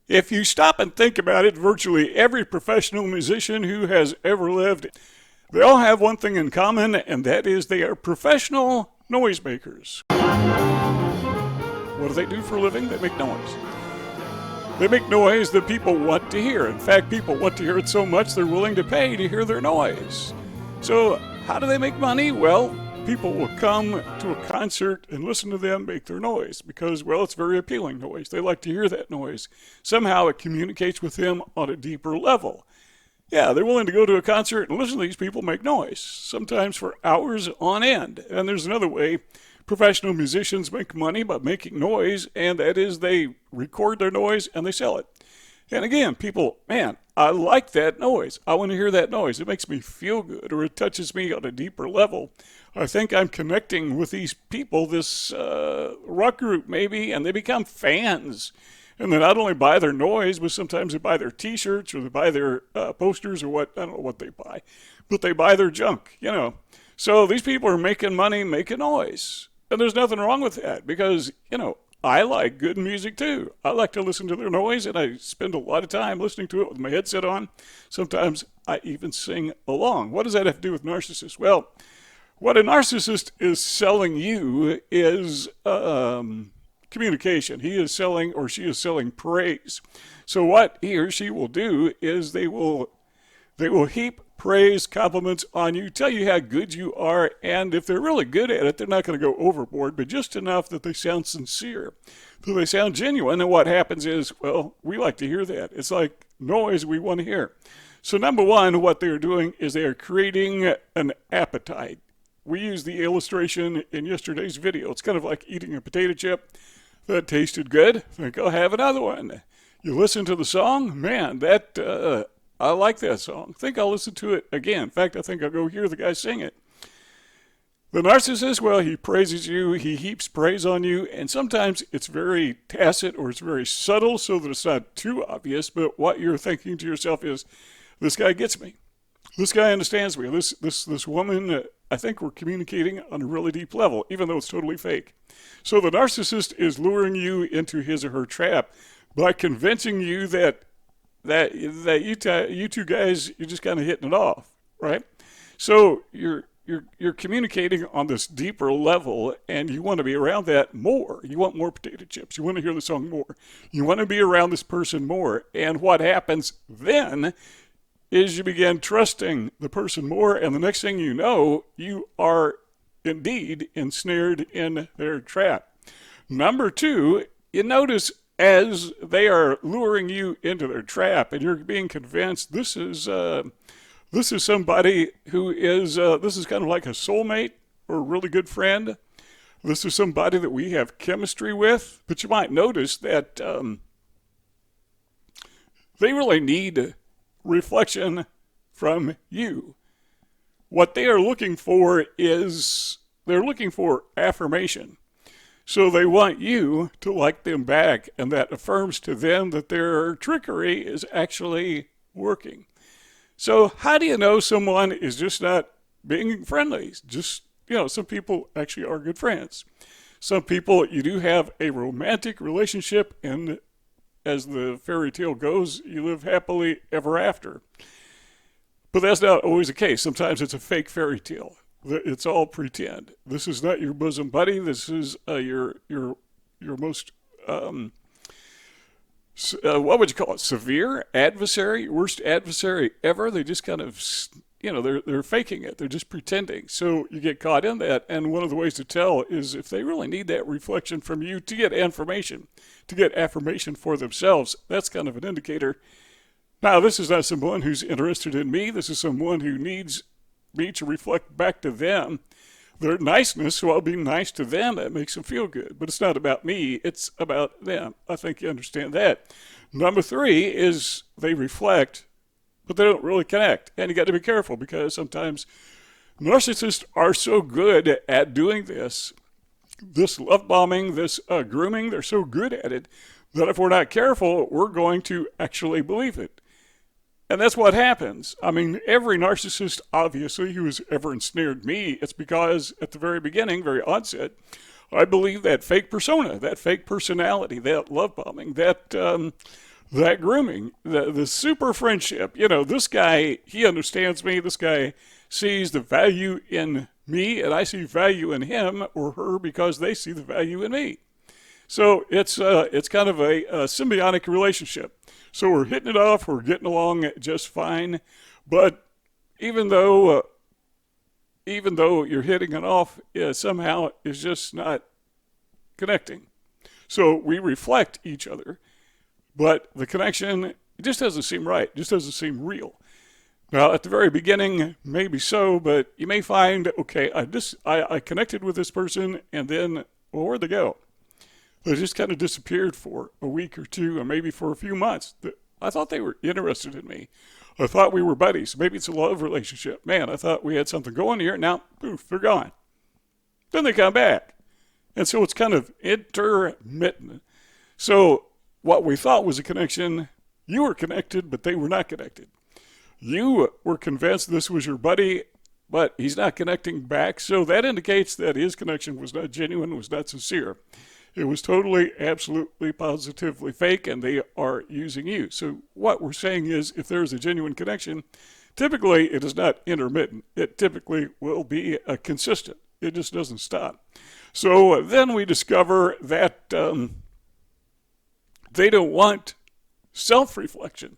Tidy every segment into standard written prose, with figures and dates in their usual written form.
If you stop and think about it, virtually every professional musician who has ever lived, they all have one thing in common, and that is they are professional noisemakers. What do they do for a living? They make noise. They make noise that people want to hear. In fact, people want to hear it so much they're willing to pay to hear their noise. So how do they make money? Well, people will come to a concert and listen to them make their noise because, well, it's very appealing noise. They like to hear that noise. Somehow it communicates with them on a deeper level. Yeah, they're willing to go to a concert and listen to these people make noise, sometimes for hours on end. And there's another way professional musicians make money by making noise, and that is they record their noise and they sell it. And again, people, man, I like that noise. I want to hear that noise. It makes me feel good, or it touches me on a deeper level. I think I'm connecting with these people, this rock group maybe, and they become fans. And they not only buy their noise, but sometimes they buy their T-shirts or they buy their posters or what, I don't know what they buy. But they buy their junk, you know. So these people are making money, making noise. And there's nothing wrong with that because, you know, I like good music too. I like to listen to their noise, and I spend a lot of time listening to it with my headset on. Sometimes I even sing along. What does that have to do with narcissists? Well, what a narcissist is selling you is communication. He is selling, or she is selling, praise. So what he or she will do is they will heap praise, compliments on you, tell you how good you are, and if they're really good at it, they're not going to go overboard, but just enough that they sound sincere, that they sound genuine. And what happens is, well, we like to hear that. It's like noise we want to hear. So number one, what they're doing is they are creating an appetite. We used the illustration in yesterday's video. It's kind of like eating a potato chip that tasted good. Think I'll have another one. You listen to the song, man, that I like that song. I think I'll listen to it again. In fact, I think I'll go hear the guy sing it. The narcissist, well, he praises you, he heaps praise on you, and sometimes it's very tacit or it's very subtle so that it's not too obvious, but what you're thinking to yourself is, this guy gets me. This guy understands me. This woman, I think we're communicating on a really deep level, even though it's totally fake. So the narcissist is luring you into his or her trap by convincing you that you two guys, you're just kind of hitting it off, right? So you're communicating on this deeper level, and you want to be around that more. You want more potato chips. You want to hear the song more. You want to be around this person more. And what happens then is you begin trusting the person more, and the next thing you know, you are indeed ensnared in their trap. Number two, you notice as they are luring you into their trap, and you're being convinced this is somebody who is this is kind of like a soulmate or a really good friend. This is somebody that we have chemistry with. But you might notice that they really need reflection from you. What they are looking for is they're looking for affirmation. So they want you to like them back, and that affirms to them that their trickery is actually working. So how do you know someone is just not being friendly? Just, you know, some people actually are good friends. Some people, you do have a romantic relationship, and as the fairy tale goes, you live happily ever after. But that's not always the case. Sometimes it's a fake fairy tale. It's all pretend. This is not your bosom buddy. This is your most what would you call it? Severe adversary, worst adversary ever. They just kind of, you know, they're faking it. They're just pretending. So you get caught in that. And one of the ways to tell is if they really need that reflection from you to get affirmation for themselves. That's kind of an indicator. Now, this is not someone who's interested in me. This is someone who needs me to reflect back to them their niceness, so I'll be nice to them. That makes them feel good. But it's not about me. It's about them. I think you understand that. Number three is they reflect, but they don't really connect. And you got to be careful because sometimes narcissists are so good at doing this love bombing, this grooming. They're so good at it that if we're not careful, we're going to actually believe it. And that's what happens. I mean, every narcissist, obviously, who has ever ensnared me, it's because at the very beginning, very onset, I believe that fake persona, that fake personality, that love bombing, that that grooming, the super friendship. This guy, he understands me. This guy sees the value in me, and I see value in him or her because they see the value in me. So it's kind of a symbiotic relationship. So we're hitting it off, we're getting along just fine, but even though you're hitting it off, somehow it's just not connecting. So we reflect each other, but the connection just doesn't seem right, just doesn't seem real. Now, at the very beginning, maybe so, but you may find, okay, I connected with this person, and then, well, where'd they go? They just kind of disappeared for a week or two, or maybe for a few months. I thought they were interested in me. I thought we were buddies. Maybe it's a love relationship. Man, I thought we had something going here. Now, poof, they're gone. Then they come back. And so it's kind of intermittent. So what we thought was a connection, you were connected, but they were not connected. You were convinced this was your buddy, but he's not connecting back. So that indicates that his connection was not genuine, was not sincere. It was totally, absolutely, positively fake, and they are using you. So what we're saying is, if there is a genuine connection, typically it is not intermittent. It typically will be consistent. It just doesn't stop. So then we discover that they don't want self-reflection.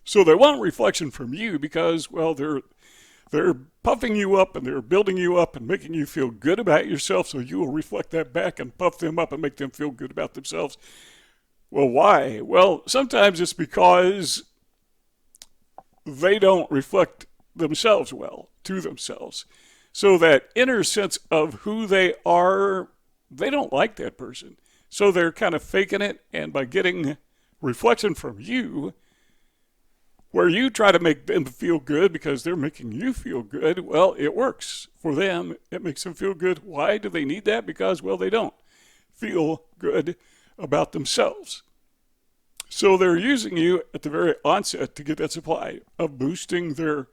So they want reflection from you because, well, they're puffing you up and they're building you up and making you feel good about yourself, so you will reflect that back and puff them up and make them feel good about themselves. Well, why? Well, sometimes it's because they don't reflect themselves well to themselves. So that inner sense of who they are, they don't like that person. So they're kind of faking it, and by getting reflection from you, where you try to make them feel good because they're making you feel good, well, it works for them. It makes them feel good. Why do they need that? Because, well, they don't feel good about themselves. So they're using you at the very onset to get that supply of boosting their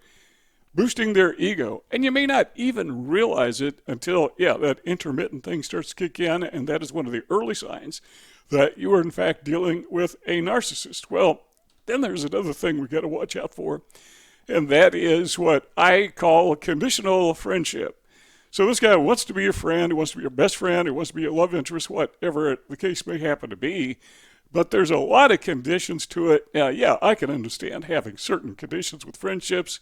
ego. And you may not even realize it until, that intermittent thing starts to kick in, and that is one of the early signs that you are, in fact, dealing with a narcissist. Well, then there's another thing we got to watch out for, and that is what I call conditional friendship. So this guy wants to be a friend, he wants to be your best friend, he wants to be a love interest, whatever the case may happen to be, but there's a lot of conditions to it. I can understand having certain conditions with friendships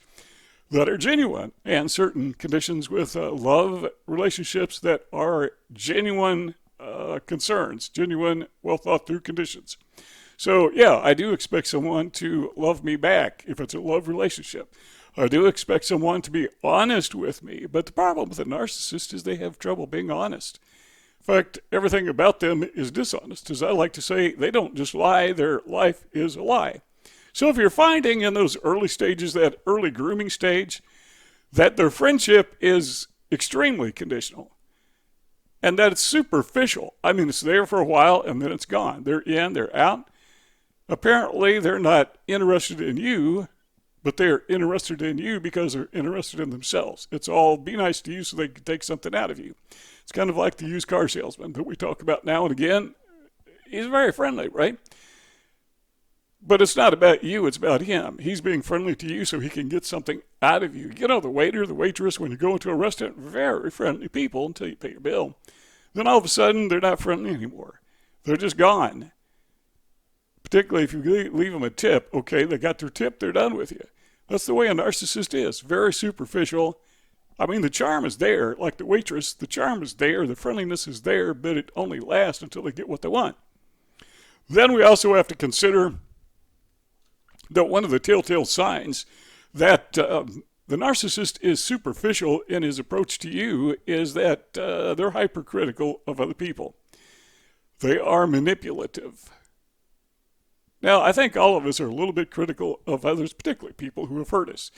that are genuine, and certain conditions with love relationships that are genuine concerns, genuine, well thought through conditions. So, I do expect someone to love me back if it's a love relationship. I do expect someone to be honest with me, but the problem with a narcissist is they have trouble being honest. In fact, everything about them is dishonest. As I like to say, they don't just lie, their life is a lie. So if you're finding in those early stages, that early grooming stage, that their friendship is extremely conditional, and that it's superficial. I mean, it's there for a while, and then it's gone. They're in, they're out. Apparently, they're not interested in you, but they're interested in you because they're interested in themselves. It's all be nice to you so they can take something out of you. It's kind of like the used car salesman that we talk about now and again. He's very friendly, right? But it's not about you, it's about him. He's being friendly to you so he can get something out of you. The waiter, the waitress, when you go into a restaurant, very friendly people until you pay your bill. Then all of a sudden, they're not friendly anymore. They're just gone. Particularly if you leave them a tip, okay, they got their tip, they're done with you. That's the way a narcissist is, very superficial. I mean, the charm is there, like the waitress, the charm is there, the friendliness is there, but it only lasts until they get what they want. Then we also have to consider that one of the telltale signs that the narcissist is superficial in his approach to you is that they're hypercritical of other people. They are manipulative. Now, I think all of us are a little bit critical of others, particularly people who have hurt us.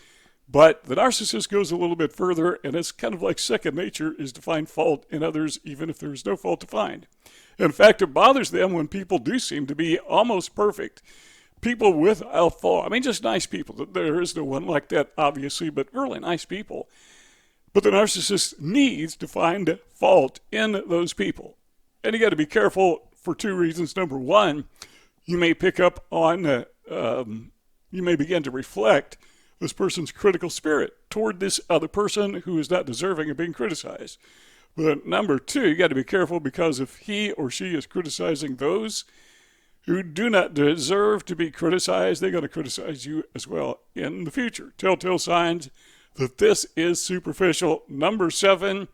But the narcissist goes a little bit further, and it's kind of like second nature is to find fault in others, even if there's no fault to find. In fact, it bothers them when people do seem to be almost perfect. People without fault. I mean, just nice people. There is no one like that, obviously, but really nice people. But the narcissist needs to find fault in those people. And you got to be careful for two reasons. Number one, you may pick up on, you may begin to reflect this person's critical spirit toward this other person who is not deserving of being criticized. But number two, you got to be careful, because if he or she is criticizing those who do not deserve to be criticized, they're going to criticize you as well in the future. Telltale signs that this is superficial. Number seven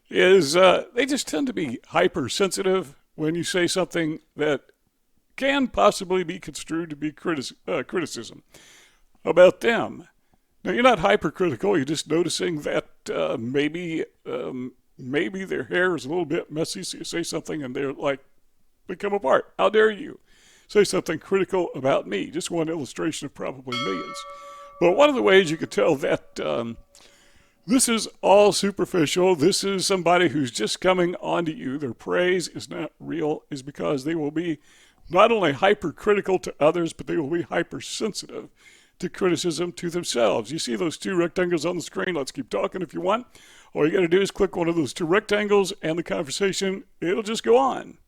is they just tend to be hypersensitive when you say something that can possibly be construed to be criticism about them. Now, you're not hypercritical. You're just noticing that maybe their hair is a little bit messy, so you say something and they're like, they come apart. How dare you say something critical about me? Just one illustration of probably millions. But one of the ways you could tell that this is all superficial, this is somebody who's just coming onto you, their praise is not real, is because they will be not only hypercritical to others, but they will be hypersensitive to criticism to themselves. You see those two rectangles on the screen? Let's keep talking if you want. All you got to do is click one of those two rectangles and the conversation, it'll just go on.